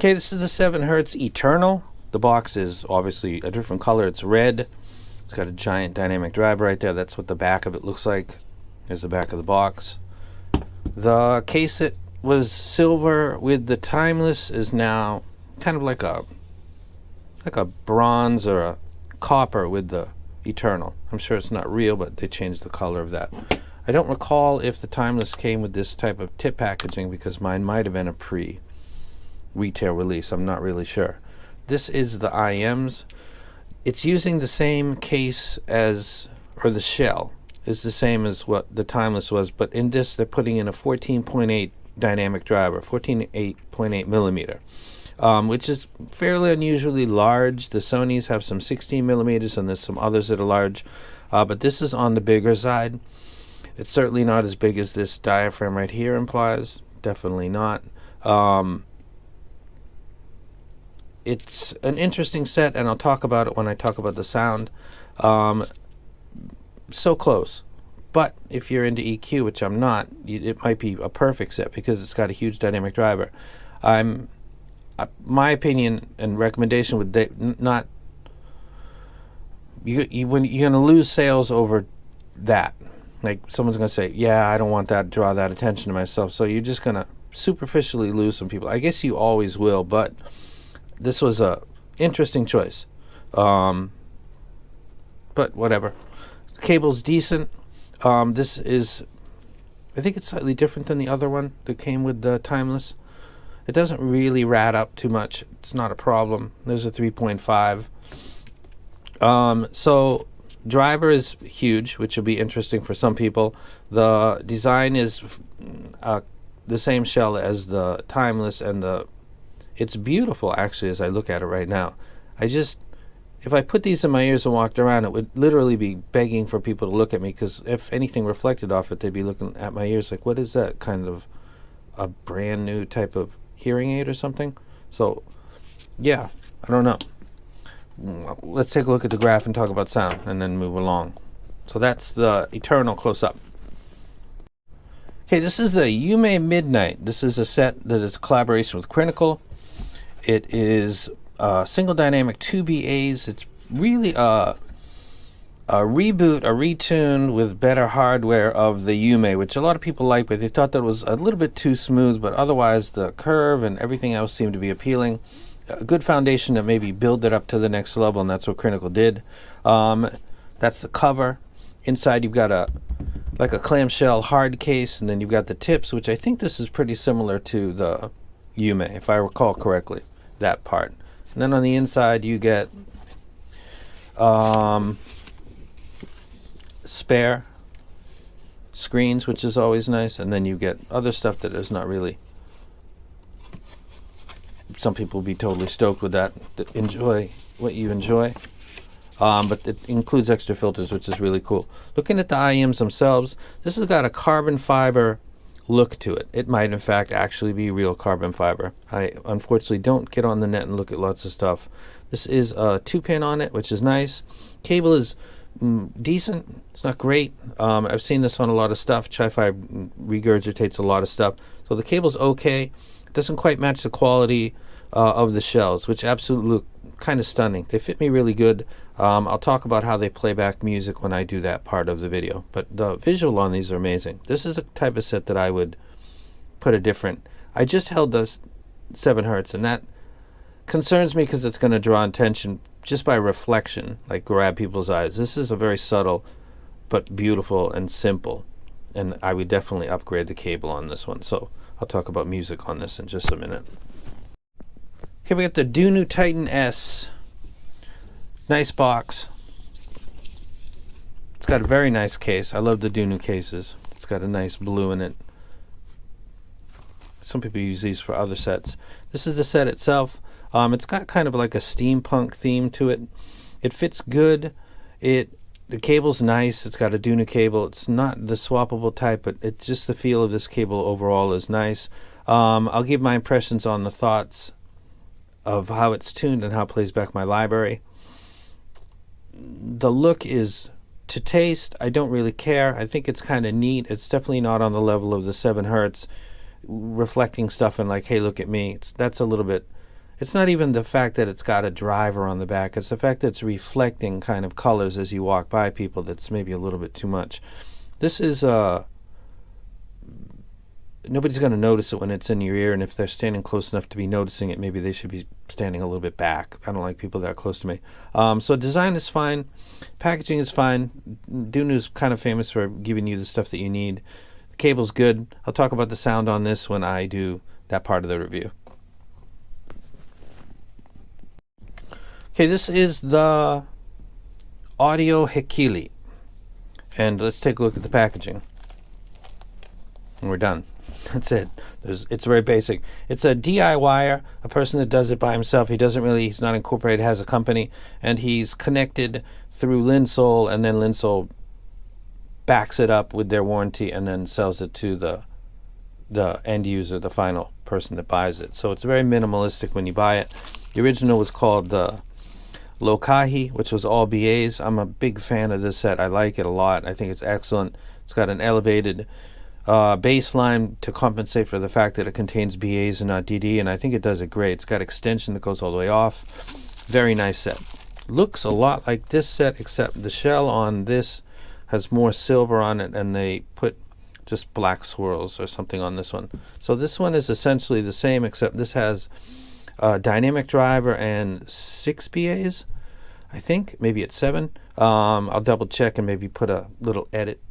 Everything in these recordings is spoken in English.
Okay, this is the 7 Hertz Eternal. The box is obviously a different color. It's red. It's got a giant dynamic driver right there. That's what the back of it looks like. Here's the back of the box. The case it was silver with the timeless is now kind of like a bronze or a copper with the Eternal. I'm sure it's not real, but they changed the color of that. I don't recall if the timeless came with this type of tip packaging because mine might have been a pre-retail release. I'm not really sure. This is the IEMs. It's using the same case as, or the shell is the same as what the timeless was, but in this they're putting in a 14.8 dynamic driver, 14.8 millimeter, which is fairly unusually large. The Sonys have some 16 millimeters and there's some others that are large, but this is on the bigger side. It's certainly not as big as this diaphragm right here implies. Definitely not. It's an interesting set, and I'll talk about it when I talk about the sound. So close. But if you're into EQ, which I'm not, it might be a perfect set because it's got a huge dynamic driver. My opinion and recommendation would not... when you're going to lose sales over that. Like someone's going to say, yeah, I don't want that, draw that attention to myself. So you're just going to superficially lose some people. I guess you always will, but this was a interesting choice. But whatever. The cable's decent. This is, I think it's slightly different than the other one that came with the timeless. It doesn't really rat up too much. It's not a problem. There's a 3.5. So driver is huge, which will be interesting for some people. The design is the same shell as the timeless, and it's beautiful actually as I look at it right now. If I put these in my ears and walked around, it would literally be begging for people to look at me, because if anything reflected off it, they'd be looking at my ears like, what is that? Kind of a brand new type of hearing aid or something? So yeah, I don't know. Let's take a look at the graph and talk about sound and then move along. So that's the Eternal close-up. Okay, this is the Yume Midnight. This is a set that is a collaboration with Critical. It is single dynamic 2 BAs. It's really a reboot, a retune with better hardware of the Yume, which a lot of people like, but they thought that was a little bit too smooth, but otherwise the curve and everything else seemed to be appealing. A good foundation to maybe build it up to the next level, and that's what Critical did. That's the cover. Inside you've got like a clamshell hard case, and then you've got the tips, which I think this is pretty similar to the Yume, if I recall correctly, that part. And then on the inside you get spare screens, which is always nice, and then you get other stuff that is not really... Some people will be totally stoked with that enjoy what you enjoy. But it includes extra filters, which is really cool. Looking at the IEMs themselves, this has got a carbon fiber look to it. It might in fact actually be real carbon fiber. I unfortunately don't get on the net and look at lots of stuff. This is a 2-pin on it, which is nice. Cable is decent. It's not great. I've seen this on a lot of stuff. Chi-Fi regurgitates a lot of stuff. So the cable's okay. It doesn't quite match the quality of the shells, which absolutely look kind of stunning. They fit me really good. I'll talk about how they play back music when I do that part of the video, but the visual on these are amazing. This is a type of set that I would put a different... I just held the 7 Hertz, and that concerns me because it's going to draw attention just by reflection, like grab people's eyes. This is a very subtle but beautiful and simple, and I would definitely upgrade the cable on this one. So I'll talk about music on this in just a minute. Okay, we got the Dunu Titan S. Nice box. It's got a very nice case. I love the Dunu cases. It's got a nice blue in it. Some people use these for other sets. This is the set itself. It's got kind of like a steampunk theme to it. It fits good. The cable's nice. It's got a Dunu cable. It's not the swappable type, but it's just the feel of this cable overall is nice. I'll give my impressions on the thoughts of how it's tuned and how it plays back my library. The look is to taste. I don't really care. I think it's kind of neat. It's definitely not on the level of the 7 Hertz reflecting stuff and like, hey, look at me. That's a little bit it's not even the fact that it's got a driver on the back. It's the fact that it's reflecting kind of colors as you walk by people that's maybe a little bit too much. This is nobody's going to notice it when it's in your ear, and if they're standing close enough to be noticing it, maybe they should be standing a little bit back. I don't like people that close to me. So design is fine. Packaging is fine. Dunu's kind of famous for giving you the stuff that you need. The cable's good. I'll talk about the sound on this when I do that part of the review. Okay, this is the Audio Hekili. And let's take a look at the packaging. And we're done. That's it. It's very basic. It's a DIYer, a person that does it by himself. He's not incorporated, has a company, and he's connected through Linsol, and then Linsol backs it up with their warranty and then sells it to the end user, the final person that buys it. So it's very minimalistic when you buy it. The original was called the Lokahi, which was all BAs. I'm a big fan of this set. I like it a lot. I think it's excellent. It's got an elevated baseline to compensate for the fact that it contains BAs and not DD, and I think it does it great. It's got extension that goes all the way off. Very nice set. Looks a lot like this set, except the shell on this has more silver on it, and they put just black swirls or something on this one. So this one is essentially the same, except this has a dynamic driver and 6 BAs, I think. Maybe it's 7. I'll double check and maybe put a little edit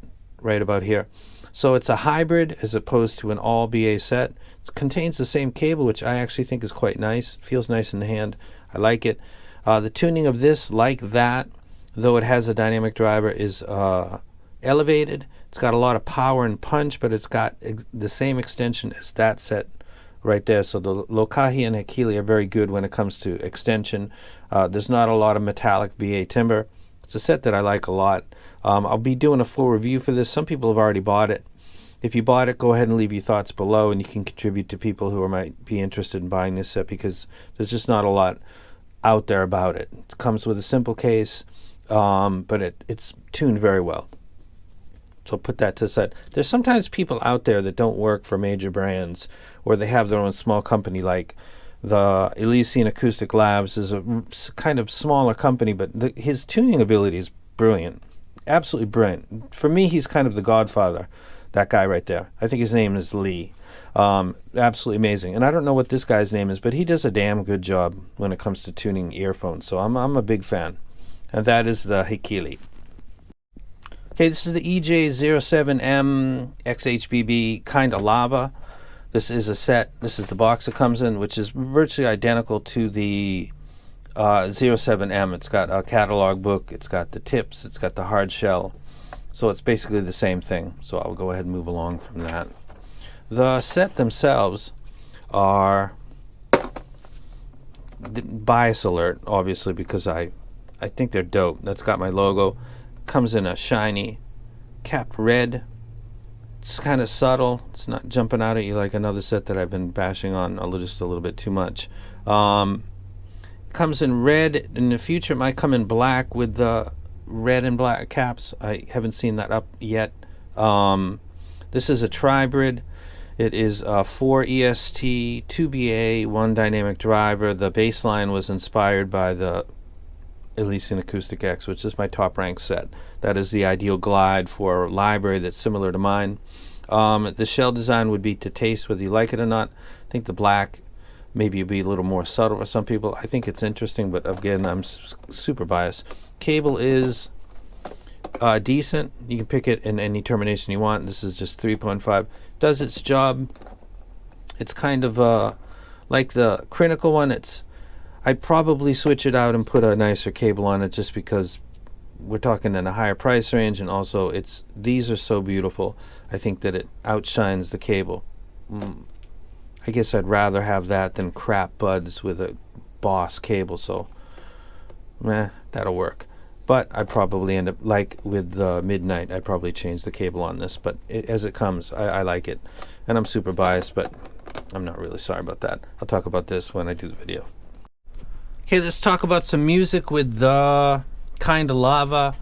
right about here. So it's a hybrid as opposed to an all BA set. It contains the same cable, which I actually think is quite nice. Feels nice in the hand. I like it. The tuning of this, like that, though it has a dynamic driver, is elevated. It's got a lot of power and punch, but it's got the same extension as that set right there. So the Lokahi and Hekili are very good when it comes to extension. There's not a lot of metallic BA timber. It's a set that I like a lot. I'll be doing a full review for this. Some people have already bought it. If you bought it, go ahead and leave your thoughts below, and you can contribute to people who might be interested in buying this set, because there's just not a lot out there about it. It comes with a simple case, but it's tuned very well. So put that to the side. There's sometimes people out there that don't work for major brands, or they have their own small company, like the Elysian Acoustic Labs is a kind of smaller company, but his tuning ability is brilliant. Absolutely brilliant. For me, he's kind of the godfather, that guy right there. I think his name is Lee. Absolutely amazing. And I don't know what this guy's name is, but he does a damn good job when it comes to tuning earphones. So I'm a big fan. And that is the Hekili. Okay, this is the EJ07M XHBB Kinda Lava. This is a set. This is the box it comes in, which is virtually identical to the 07M. It's got a catalog book. It's got the tips. It's got the hard shell. So it's basically the same thing. So I'll go ahead and move along from that. The set themselves are bias alert, obviously, because I think they're dope. That's got my logo. Comes in a shiny capped red. It's kind of subtle. It's not jumping out at you like another set that I've been bashing on just a little bit too much. Comes in red. In the future, it might come in black with the red and black caps. I haven't seen that up yet. This is a tribrid. It is 4 EST, 2 BA, 1 dynamic driver. The baseline was inspired by the Elysian Acoustic X, which is my top ranked set. That is the ideal glide for a library that's similar to mine. The shell design would be to taste whether you like it or not. I think the black maybe be a little more subtle for some people. I think it's interesting, but again, I'm super biased. Cable is decent. You can pick it in any termination you want. This is just 3.5. Does its job. It's kind of like the Critical one. I'd probably switch it out and put a nicer cable on it, just because we're talking in a higher price range, and also these are so beautiful. I think that it outshines the cable. I guess I'd rather have that than crap buds with a Boss cable, so that'll work. But I probably end up, like with the Midnight, I'd probably change the cable on this, but as it comes, I like it. And I'm super biased, but I'm not really sorry about that. I'll talk about this when I do the video. Okay, let's talk about some music with the Kinda Lava,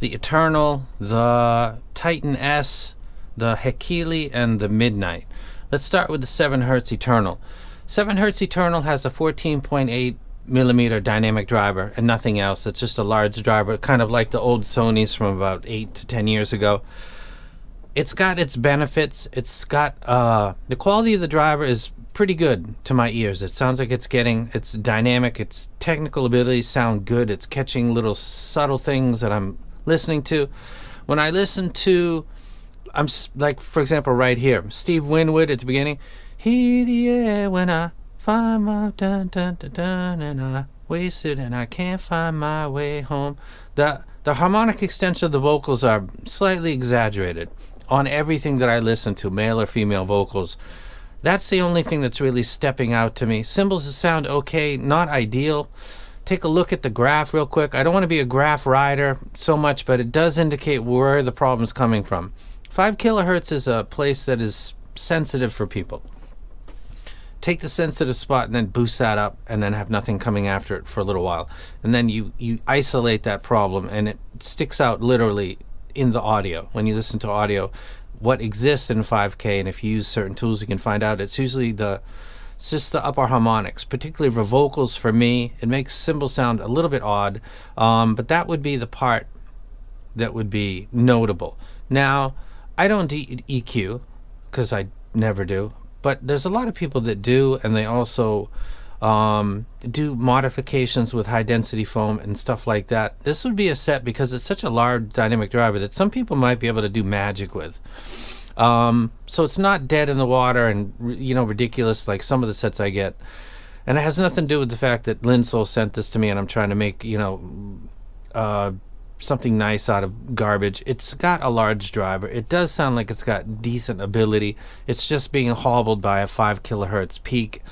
the Eternal, the Titan S, the Hekili, and the Midnight. Let's start with the 7 Hz Eternal. 7 Hertz Eternal has a 14.8 millimeter dynamic driver and nothing else. It's just a large driver, kind of like the old Sonys from about 8 to 10 years ago. It's got its benefits. It's got the quality of the driver is pretty good to my ears. It sounds like it's dynamic. Its technical abilities sound good. It's catching little subtle things that I'm listening to. When I listen to, like, for example, right here, Steve Winwood at the beginning. Here the air when I find my dun dun dun dun and I wasted and I can't find my way home. The harmonic extension of the vocals are slightly exaggerated on everything that I listen to, male or female vocals. That's the only thing that's really stepping out to me. Cymbals sound okay, not ideal. Take a look at the graph real quick. I don't want to be a graph rider so much, but it does indicate where the problem's coming from. 5 kilohertz is a place that is sensitive for people. Take the sensitive spot and then boost that up and then have nothing coming after it for a little while. And then you isolate that problem and it sticks out literally in the audio. When you listen to audio, what exists in 5K, and if you use certain tools you can find out, it's usually just the upper harmonics, particularly for vocals. For me, it makes cymbal sound a little bit odd, but that would be the part that would be notable. Now, I don't EQ because I never do, but there's a lot of people that do, and they also do modifications with high density foam and stuff like that. This would be a set, because it's such a large dynamic driver, that some people might be able to do magic with. So it's not dead in the water and ridiculous like some of the sets I get. And it has nothing to do with the fact that Linsol sent this to me and I'm trying to make something nice out of garbage. It's got a large driver. It does sound like it's got decent ability. It's just being hobbled by a 5 kilohertz peak.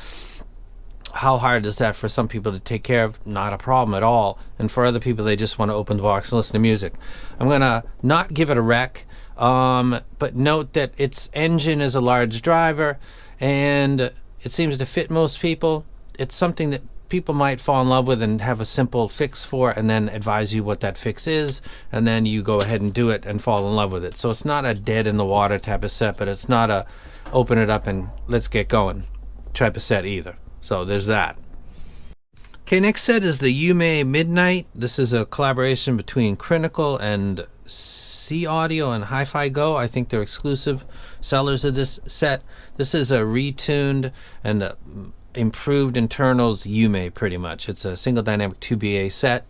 How hard is that for some people to take care of? Not a problem at all. And for other people, they just want to open the box and listen to music. I'm gonna not give it a rec, but note that its engine is a large driver and it seems to fit most people. It's something that people might fall in love with and have a simple fix for, and then advise you what that fix is, and then you go ahead and do it and fall in love with it. So it's not a dead in the water type of set, but it's not a open it up and let's get going type of set either. So there's that. Okay, next set is the Yume Midnight. This is a collaboration between Critical and C Audio and Hi-Fi Go. I think they're exclusive sellers of this set. This is a retuned and improved internals Yume, pretty much. It's a single dynamic 2BA set.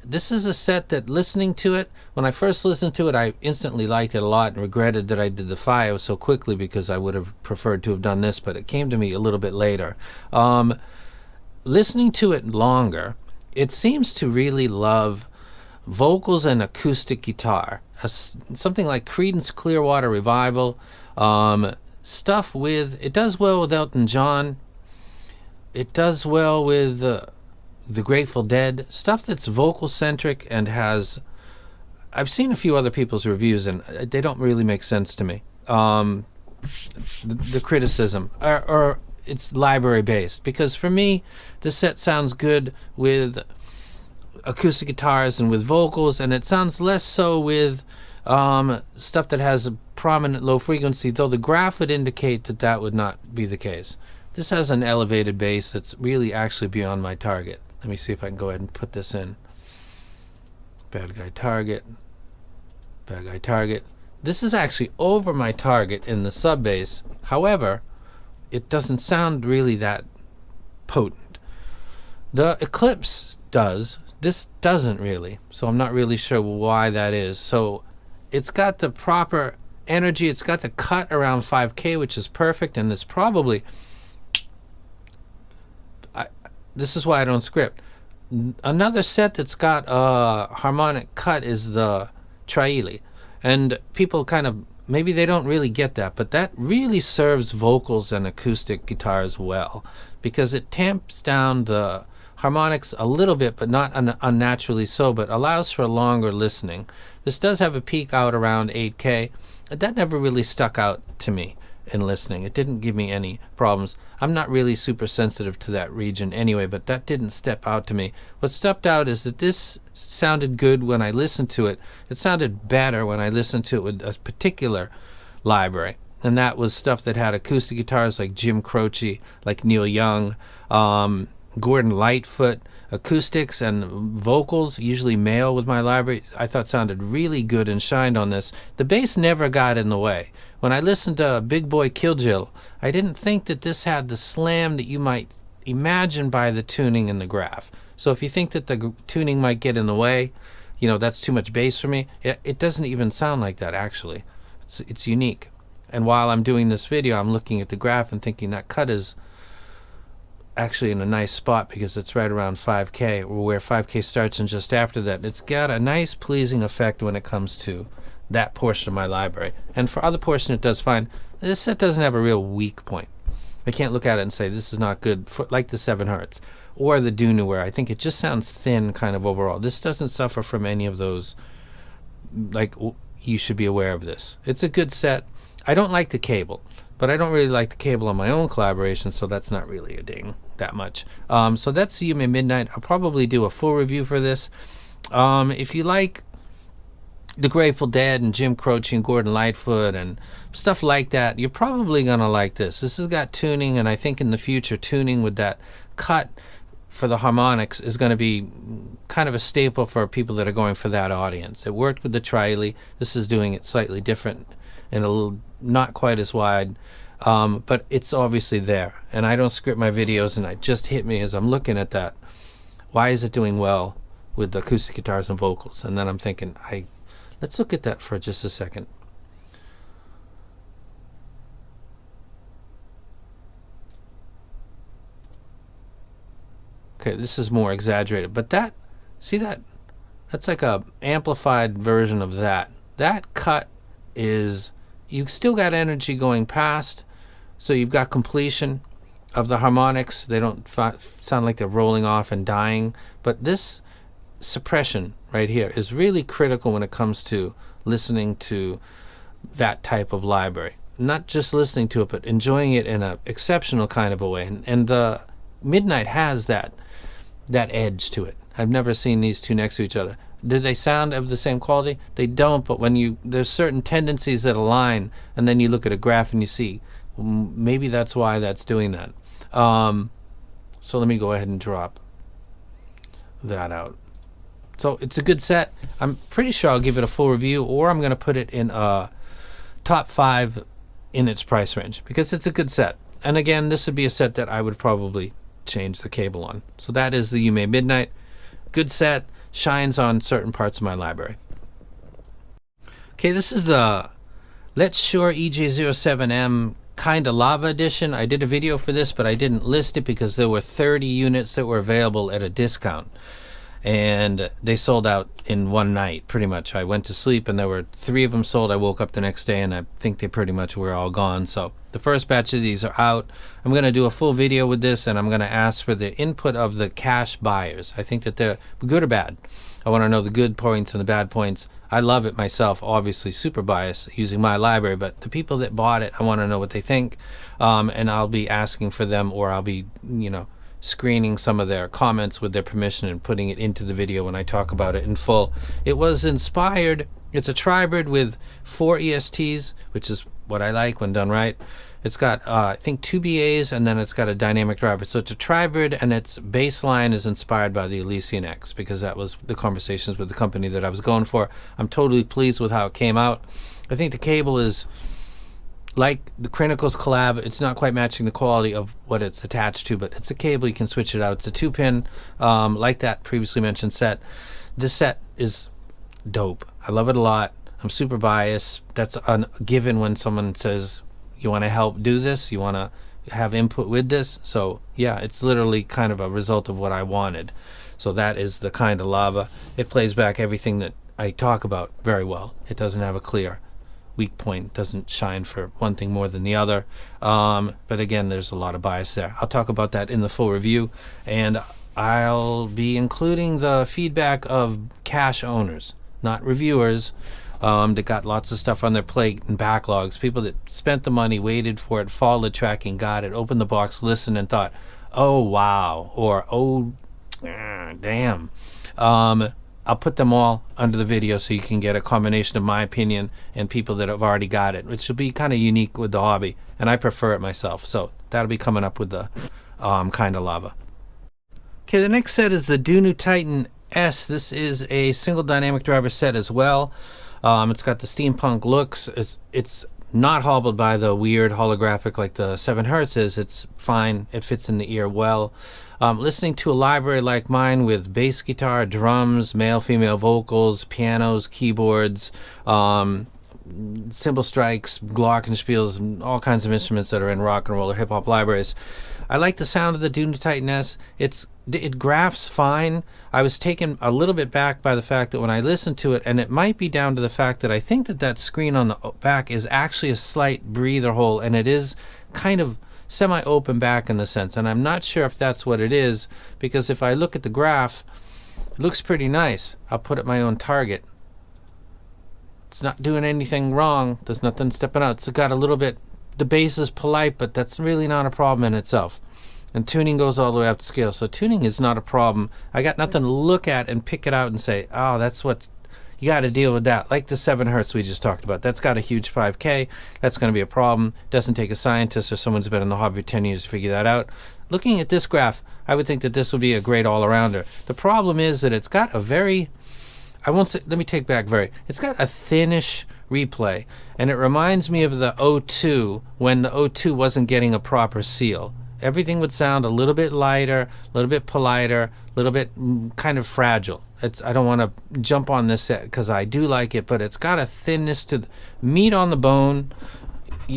This is a set that, listening to it, when I first listened to it, I instantly liked it a lot and regretted that I did the FiO so quickly, because I would have preferred to have done this, but it came to me a little bit later. Listening to it longer, it seems to really love vocals and acoustic guitar. Something like Creedence Clearwater Revival, stuff with, it does well with Elton John, it does well with the Grateful Dead, stuff that's vocal centric and has, I've seen a few other people's reviews and they don't really make sense to me. The criticism, or it's library based, because for me the set sounds good with acoustic guitars and with vocals, and it sounds less so with stuff that has a prominent low frequency, though the graph would indicate that that would not be the case. This has an elevated bass that's really actually beyond my target. Let me see if I can go ahead and put this in. Bad guy target, bad guy target. This is actually over my target in the sub bass. However, it doesn't sound really that potent. The Eclipse does. This doesn't really. So I'm not really sure why that is. So it's got the proper energy. It's got the cut around 5K, which is perfect. And it's probably, this is why I don't script. Another set that's got a harmonic cut is the Traili. And people kind of, maybe they don't really get that, but that really serves vocals and acoustic guitars well, because it tamps down the harmonics a little bit, but not unnaturally so, but allows for longer listening. This does have a peak out around 8K. That never really stuck out to me in listening. It didn't give me any problems. I'm not really super sensitive to that region anyway, but that didn't step out to me. What stepped out is that this sounded good when I listened to it. It sounded better when I listened to it with a particular library. and that was stuff that had acoustic guitars like Jim Croce, like Neil Young, Gordon Lightfoot, acoustics and vocals, usually male with my library, I thought sounded really good and shined on this. The bass never got in the way. When I listened to Big Boy Killjill, I didn't think that this had the slam that you might imagine by the tuning in the graph. So if you think that the tuning might get in the way, you know, that's too much bass for me, it doesn't even sound like that actually. It's unique. And while I'm doing this video, I'm looking at the graph and thinking that cut is actually in a nice spot because it's right around 5K, or where 5K starts, and just after that. It's got a nice pleasing effect when it comes to that portion of my library. And for other portion it does fine. This set doesn't have a real weak point. I can't look at it and say this is not good, for, like the 7 Hertz or the Dunu, where I think it just sounds thin kind of overall. This doesn't suffer from any of those, like, you should be aware of this. It's a good set. I don't like the cable, but I don't really like the cable on my own collaboration, so that's not really a ding that much. So that's the Yume Midnight. I'll probably do a full review for this. If you like the Grateful Dead and Jim Croce and Gordon Lightfoot and stuff like that, you're probably gonna like this. This has got tuning, and I think in the future tuning with that cut for the harmonics is going to be kind of a staple for people that are going for that audience. It worked with the Triley. This is doing it slightly different and a little not quite as wide, but it's obviously there. And I don't script my videos, and it just hit me as I'm looking at that. Why is it doing well with the acoustic guitars and vocals? And then I'm thinking, let's look at that for just a second. Okay, this is more exaggerated, but that, see that? That's like a amplified version of that. That cut is, you still got energy going past, so you've got completion of the harmonics. They don't sound like they're rolling off and dying, but this suppression right here is really critical when it comes to listening to that type of library. Not just listening to it, but enjoying it in an exceptional kind of a way. And the Midnight has that edge to it. I've never seen these two next to each other. Do they sound of the same quality? They don't, but when there's certain tendencies that align, and then you look at a graph and you see, maybe that's why that's doing that. So let me go ahead and drop that out. So it's a good set. I'm pretty sure I'll give it a full review, or I'm going to put it in a top 5 in its price range, because it's a good set. And again, this would be a set that I would probably change the cable on. So that is the Yume Midnight. Good set, shines on certain parts of my library. Okay, this is the Let's Shure EJ07M Kinda Lava Edition. I did a video for this, but I didn't list it because there were 30 units that were available at a discount. And they sold out in one night, pretty much. I went to sleep and there were 3 of them sold. I woke up the next day and I think they pretty much were all gone. So the first batch of these are out. I'm going to do a full video with this, and I'm going to ask for the input of the cash buyers. I think that they're good or bad. I want to know the good points and the bad points. I love it myself, obviously super biased using my library, but the people that bought it, I want to know what they think. And I'll be asking for them, or I'll be, screening some of their comments with their permission and putting it into the video when I talk about it in full. It was inspired, it's a tribrid with 4 ESTs, which is what I like when done right. It's got I think 2 BAs, and then it's got a dynamic driver. So it's a tribrid, and its bass line is inspired by the Elysian X, because that was the conversations with the company that I was going for. I'm totally pleased with how it came out. I think the cable is like the Crinicals collab. It's not quite matching the quality of what it's attached to, but it's a cable, you can switch it out. It's a 2-pin, like that previously mentioned set. This set is dope. I love it a lot. I'm super biased. That's a given when someone says, you want to help do this, you want to have input with this. So yeah, it's literally kind of a result of what I wanted. So that is the Kinda Lava. It plays back everything that I talk about very well. It doesn't have a clear weak point, doesn't shine for one thing more than the other, but again, there's a lot of bias there. I'll talk about that in the full review, and I'll be including the feedback of cash owners, not reviewers, that got lots of stuff on their plate and backlogs, people that spent the money, waited for it, followed tracking, got it, opened the box, listened, and thought, oh wow, or oh damn. I'll put them all under the video so you can get a combination of my opinion and people that have already got it, which will be kind of unique with the hobby, and I prefer it myself. So that'll be coming up with the kind of lava. Okay, the next set is the Dunu Titan S. This is a single dynamic driver set as well. It's got the steampunk looks. It's not hobbled by the weird holographic like the 7 Hz is. It's fine. It fits in the ear well. Listening to a library like mine with bass guitar, drums, male, female vocals, pianos, keyboards, cymbal strikes, glockenspiels, all kinds of instruments that are in rock and roll or hip hop libraries. I like the sound of the Dunu Titan S. It graphs fine. I was taken a little bit back by the fact that when I listened to it, and it might be down to the fact that I think that screen on the back is actually a slight breather hole, and it is kind of semi-open back in the sense, and I'm not sure if that's what it is, because if I look at the graph, it looks pretty nice. I'll put it my own target. It's not doing anything wrong. There's nothing stepping out. It's got a little bit, the bass is polite, but that's really not a problem in itself. And tuning goes all the way up to scale, so tuning is not a problem. I got nothing to look at and pick it out and say, oh, that's what's, you got to deal with that. Like the 7 Hz we just talked about. That's got a huge 5K. That's going to be a problem. Doesn't take a scientist or someone who's been in the hobby for 10 years to figure that out. Looking at this graph, I would think that this would be a great all-arounder. The problem is that it's got a very, I won't say, let me take back very, it's got a thinnish replay. And it reminds me of the O2 when the O2 wasn't getting a proper seal. Everything would sound a little bit lighter, a little bit politer, a little bit kind of fragile. I don't want to jump on this set because I do like it, but it's got a thinness to meat on the bone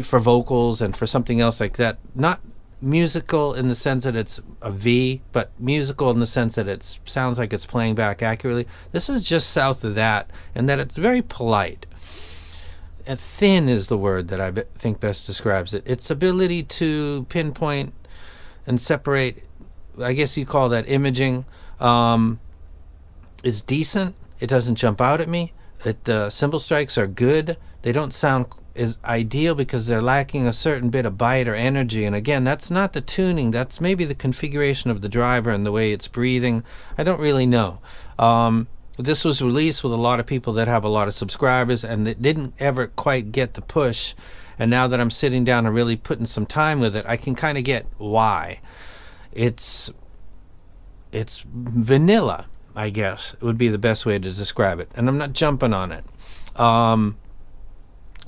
for vocals and for something else like that. Not musical in the sense that it's a V, but musical in the sense that it sounds like it's playing back accurately. This is just south of that, and that it's very polite. And thin is the word that I think best describes it. Its ability to pinpoint and separate, I guess you call that imaging, is decent. It doesn't jump out at me. Cymbal strikes are good. They don't sound as ideal because they're lacking a certain bit of bite or energy. And again, that's not the tuning. That's maybe the configuration of the driver and the way it's breathing. I don't really know. This was released with a lot of people that have a lot of subscribers, and it didn't ever quite get the push. And now that I'm sitting down and really putting some time with it, I can kind of get why. It's vanilla, I guess, would be the best way to describe it. And I'm not jumping on it.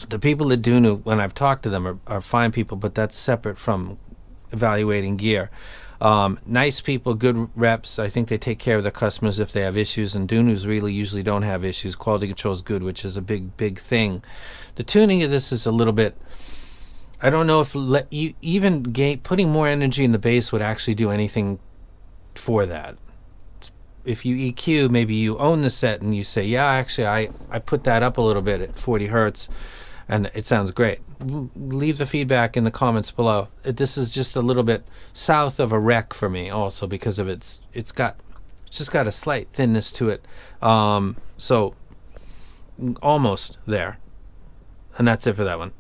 The people at Dunu, when I've talked to them, are fine people, but that's separate from evaluating gear. Nice people, good reps. I think they take care of their customers if they have issues, and Dunus really usually don't have issues. Quality control is good, which is a big thing. The tuning of this is a little bit, I don't know if putting more energy in the bass would actually do anything for that. If you EQ, maybe you own the set and you say, yeah, actually I put that up a little bit at 40 Hertz and it sounds great. Leave the feedback in the comments below. This is just a little bit south of a wreck for me also because of it's just got a slight thinness to it. So almost there. And that's it for that one.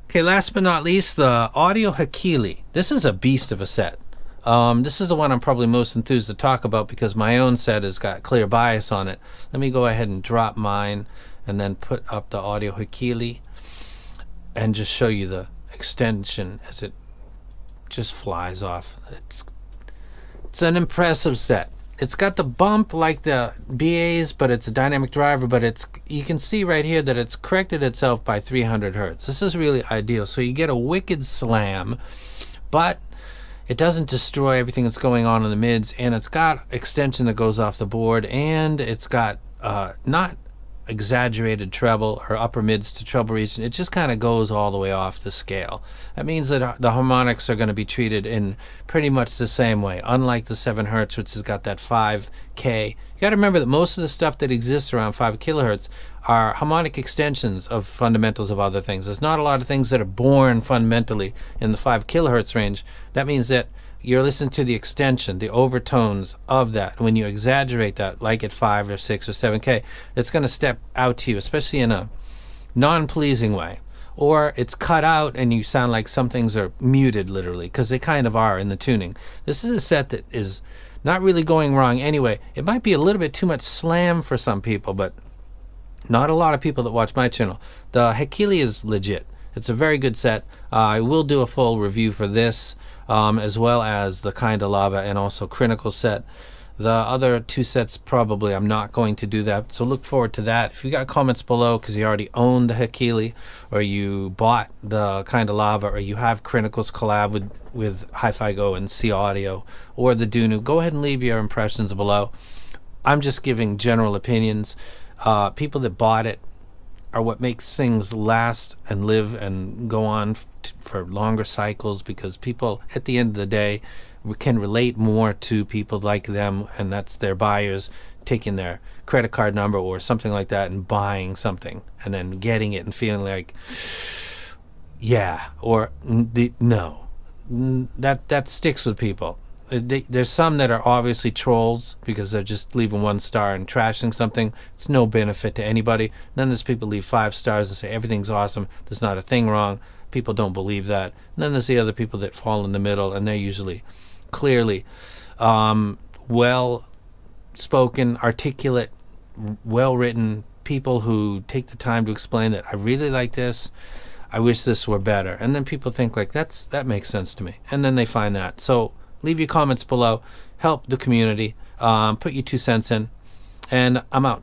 Okay, last but not least, the Audio Hekili. This is a beast of a set. This is the one I'm probably most enthused to talk about because my own set has got clear bias on it. Let me go ahead and drop mine and then put up the Audio Hekili and just show you the extension as it just flies off. It's an impressive set. It's got the bump like the BAs, but it's a dynamic driver, but you can see right here that it's corrected itself by 300 Hertz. This is really ideal. So you get a wicked slam, but it doesn't destroy everything that's going on in the mids, and it's got extension that goes off the board, and it's got not exaggerated treble or upper mids to treble region. It just kind of goes all the way off the scale. That means that the harmonics are going to be treated in pretty much the same way, unlike the 7 Hertz, which has got that 5K. You got to remember that most of the stuff that exists around 5 kilohertz are harmonic extensions of fundamentals of other things. There's not a lot of things that are born fundamentally in the 5 kilohertz range. That means that you're listening to the extension, the overtones of that. When you exaggerate that, like at 5 or 6 or 7K, it's going to step out to you, especially in a non-pleasing way. Or it's cut out and you sound like some things are muted literally, because they kind of are in the tuning. This is a set that is not really going wrong anyway. It might be a little bit too much slam for some people, but not a lot of people that watch my channel. The Hekili is legit. It's a very good set. I will do a full review for this, as well as the Lava and also Critical set. The other two sets, probably I'm not going to do that, so look forward to that. If you got comments below because you already own the Hekili, or you bought the Lava, or you have Critical's collab with Hi-Fi Go and C Audio, or the Dunu, go ahead and leave your impressions below. I'm just giving general opinions. People that bought it are what makes things last and live and go on for longer cycles, because people at the end of the day can relate more to people like them, and that's their buyers taking their credit card number or something like that and buying something and then getting it and feeling like, yeah, or no. That sticks with people. There's some that are obviously trolls because they're just leaving 1 star and trashing something. It's no benefit to anybody. Then there's people leave 5 stars and say everything's awesome, there's not a thing wrong. People don't believe that. And then there's the other people that fall in the middle, and they're usually clearly well spoken, articulate, well written people who take the time to explain that I really like this, I wish this were better. And then people think like, that makes sense to me, and then they find that. So leave your comments below, help the community, put your 2 cents in, and I'm out.